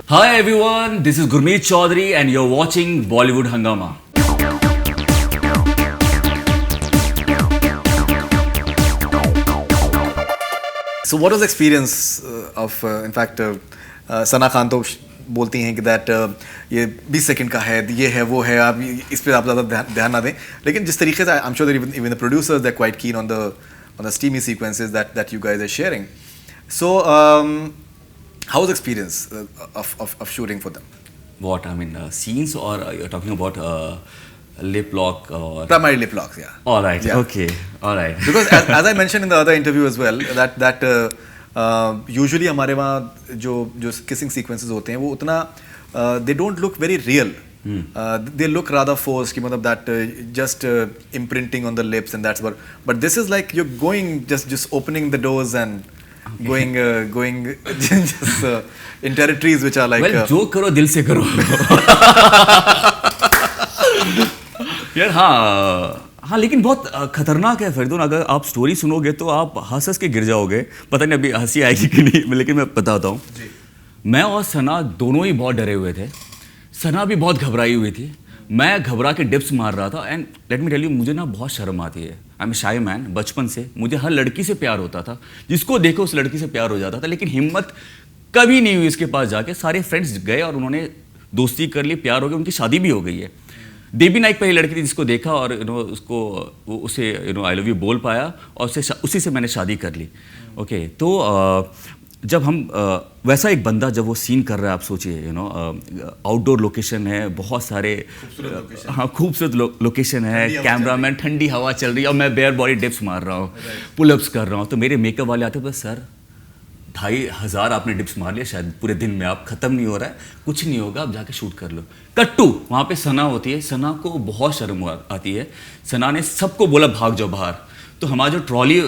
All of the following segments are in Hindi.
Hi everyone, this is Gurmeet Chaudhary and you're watching Bollywood Hangama. So what was the experience of in fact Sana Khan तो बोलती हैं कि दैट ये 20 सेकंड का है, ये है, वो है, आप इस पे आप ज़्यादा ध्यान ना दें, लेकिन जिस तरीके से I am sure that even the producers they are quite keen on the steamy sequences that you guys are sharing. So how was the experience of shooting for them? What, I mean, scenes or you're talking about lip lock or? Primarily lip locks, yeah. All right, Yeah. okay, all right. Because as I mentioned in the other interview as well, that usually हमारे वहाँ जो kissing sequences होते हैं वो उतना they don't look very real. They look rather forced कि मतलब that just imprinting on the lips and that's what. But this is like you're going just opening the doors and going just in territories which are like well, जो करो दिल से करो. यार हाँ लेकिन बहुत खतरनाक है फरीदून. अगर आप स्टोरी सुनोगे तो आप हंस के गिर जाओगे. पता नहीं अभी हंसी आएगी कि नहीं, लेकिन मैं बताता हूँ. मैं और सना दोनों ही बहुत डरे हुए थे. सना भी बहुत घबराई हुई थी. मैं घबरा के डिप्स मार रहा था. And let me tell you, मुझे ना बहुत शर्म आती है. I am shy man. बचपन से मुझे हर लड़की से प्यार होता था. जिसको देखो उस लड़की से प्यार हो जाता था. लेकिन हिम्मत कभी नहीं हुई इसके पास जाके. सारे फ्रेंड्स गए और उन्होंने दोस्ती कर ली, प्यार हो गया, उनकी शादी भी हो गई है. देवी नाइक पहली लड़की थी जिसको देखा और उसको उसे आई लव यू बोल पाया और उसी से मैंने शादी कर ली. ओके तो जब हम वैसा एक बंदा जब वो सीन कर रहा है, आप सोचिए आउटडोर लोकेशन है, बहुत सारे खूबसूरत लोकेशन है, कैमरामैन, ठंडी हवा चल रही है और मैं बेयर बॉडी डिप्स मार रहा हूँ, पुलअप्स कर रहा हूँ. तो मेरे मेकअप वाले आते बस सर 2500 आपने डिप्स मार लिया, शायद पूरे दिन में आप खत्म नहीं हो रहा है, कुछ नहीं होगा, आप जाके शूट कर लो. कट्टू वहाँ पे सना होती है. सना को बहुत शर्म आती है. सना ने सबको बोला भाग जाओ बाहर. तो हमारा जो ट्रॉली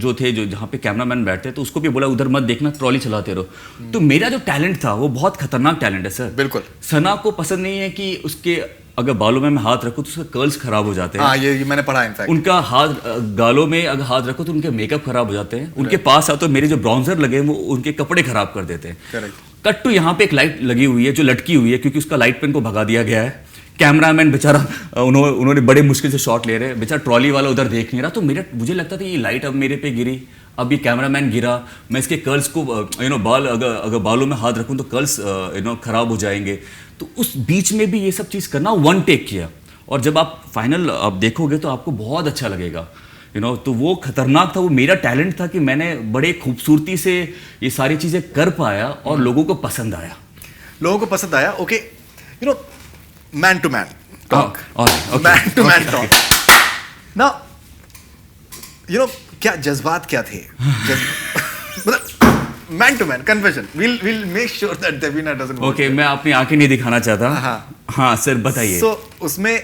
जो थे, जो जहाँ पे कैमरामैन बैठते हैं, तो उसको भी बोला उधर मत देखना, ट्रॉली चलाते रहो. तो मेरा जो टैलेंट था वो बहुत खतरनाक टैलेंट है सर. बिल्कुल. सना को पसंद नहीं है कि उसके अगर बालों में मैं हाथ रखूँ तो उसके कर्ल्स खराब हो जाते हैं. हाँ, ये मैंने पढ़ा इनफैक्ट. उनका हाथ गालों में अगर हाथ रखो तो उनके मेकअप खराब हो जाते हैं. उनके पास आओ तो मेरे जो ब्राउन्जर लगे हैं वो उनके कपड़े खराब कर देते हैं. करेक्ट. कट्टू यहाँ पे एक लाइट लगी हुई है जो लटकी हुई है क्योंकि उसका लाइट पेन को भगा दिया गया है. कैमरामैन बेचारा उन्होंने बड़े मुश्किल से शॉट ले रहे हैं. बेचारा ट्रॉली वाला उधर देख नहीं रहा. तो मुझे लगता था ये लाइट अब मेरे पे गिरी, अब ये कैमरामैन गिरा, मैं इसके कर्ल्स को बाल अगर बालों में हाथ रखूँ तो कर्ल्स खराब हो जाएंगे. तो उस बीच में भी ये सब चीज़ करना, वन टेक किया. और जब आप फाइनल आप देखोगे तो आपको बहुत अच्छा लगेगा. तो वो खतरनाक था. वो मेरा टैलेंट था कि मैंने बड़े खूबसूरती से ये सारी चीज़ें कर पाया और लोगों को पसंद आया. Okay. Man to man talk. Okay. Man to man talk. Now, क्या जज्बात क्या थे? मतलब man to man confession. We'll make sure that Devina doesn't. Okay, मैं अपनी आंखें नहीं दिखाना चाहता. हाँ सर बताइए. So उसमें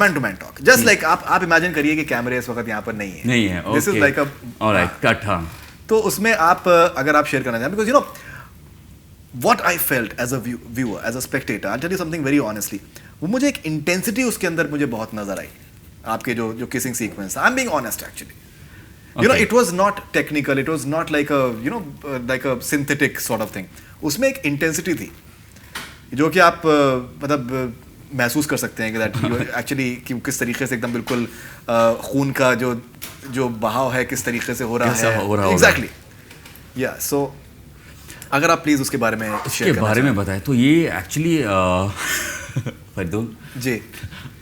man to man talk. Just like आप इमेजिन करिए कि कैमरे इस वक्त यहाँ पर नहीं है. Okay. This is like a. Alright, cut. हाँ. तो उसमें आप अगर आप शेयर करना चाहें, because what I felt as a viewer, as a spectator, I'll tell you something very honestly. वो मुझे एक intensity उसके अंदर मुझे बहुत नजर आई. आपके जो kissing sequence. I'm being honest actually. Okay. It was not technical. It was not like a like a synthetic sort of thing. उसमें एक intensity थी जो कि आप मतलब महसूस कर सकते हैं कि that actually कि किस तरीके से एकदम बिल्कुल खून का जो बहाव है किस तरीके से हो रहा है. Exactly. Yeah. So अगर आप प्लीज उसके बारे में उसके बारे में बताएं तो ये एक्चुअली फरीदून जी,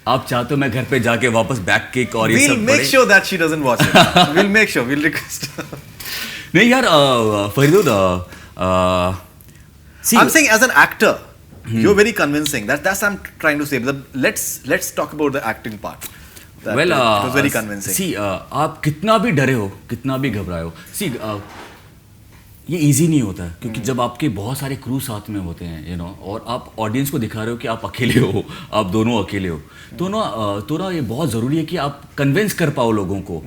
आप चाहते हो मैं घर पे जाके वापस बैक किक और ये सब make sure that she doesn't watch it. Will make sure, will request. नहीं यार Faridoon I am saying as an actor you are very convincing. That's I am trying to say. Let's talk about the acting part. Well it was very convincing. See आप कितना भी डरे हो, कितना भी घबराए हो, सी ये इजी नहीं होता है क्योंकि जब आपके बहुत सारे क्रू साथ में होते हैं और आप ऑडियंस को दिखा रहे हो कि आप अकेले हो, आप दोनों अकेले हो, तो ना ये बहुत ज़रूरी है कि आप कन्विंस कर पाओ लोगों को.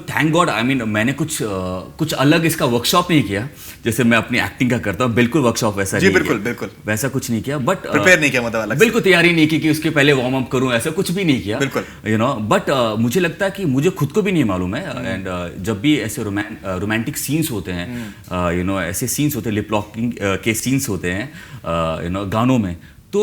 थैंक गॉड आई मीन मैंने कुछ अलग इसका वर्कशॉप नहीं किया जैसे मैं अपनी एक्टिंग का करता हूँ. बिल्कुल वर्कशॉप वैसा नहीं बिल्कुल वैसा कुछ नहीं किया. बट प्रिपेयर नहीं किया, मतलब अलग बिल्कुल तैयारी नहीं की कि उसके पहले वार्म अप करूँ, ऐसा कुछ भी नहीं किया. बिल्कुल. बट मुझे लगता है कि मुझे खुद को भी नहीं मालूम है. एंड जब भी ऐसे रोमांटिक सीन्स होते हैं ऐसे सीन्स होते हैं, लिप लॉकिंग के सीन्स होते हैं गानों में, तो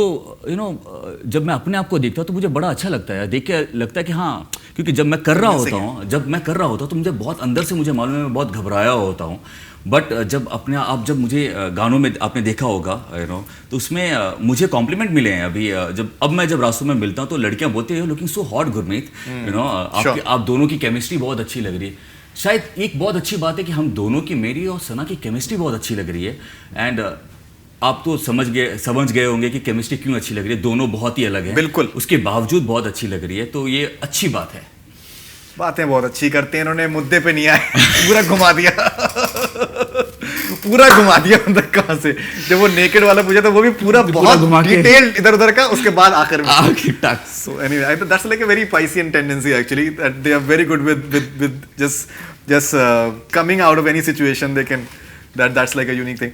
जब मैं अपने आप को देखता हूँ तो मुझे बड़ा अच्छा लगता है, देख के लगता है कि हाँ, क्योंकि जब मैं कर रहा होता हूँ तो मुझे बहुत अंदर से मुझे मालूम है मैं बहुत घबराया होता हूँ, बट जब मुझे गानों में आपने देखा होगा तो उसमें मुझे कॉम्प्लीमेंट मिले हैं अभी, जब रास्तों में मिलता हूँ तो लड़कियाँ बोलती है लुकिंग सो हॉट गुरमीत, आप दोनों की केमिस्ट्री बहुत अच्छी लग रही है। शायद एक बहुत अच्छी बात है कि हम दोनों की, मेरी और सना की केमिस्ट्री बहुत अच्छी लग रही है, एंड आप तो समझ गए होंगे कि केमिस्ट्री क्यों अच्छी लग रही है, दोनों बहुत ही अलग हैं, बिल्कुल, उसके बावजूद बहुत अच्छी लग रही है, तो ये अच्छी बात है। बातें बहुत अच्छी करते हैं, इन्होंने मुद्दे पे नहीं आए, पूरा घुमा दिया पूरा घुमा दिया अंदर कहाँ से, जब वो नेकेड वाला पूछा तो वो भी पूरा बहुत डिटेल्ड इधर उधर का, उसके बाद आखिर में so anyway I think that's like a very Piscean tendency actually, that they are very good with just coming out of any situation they can, that's like a unique thing.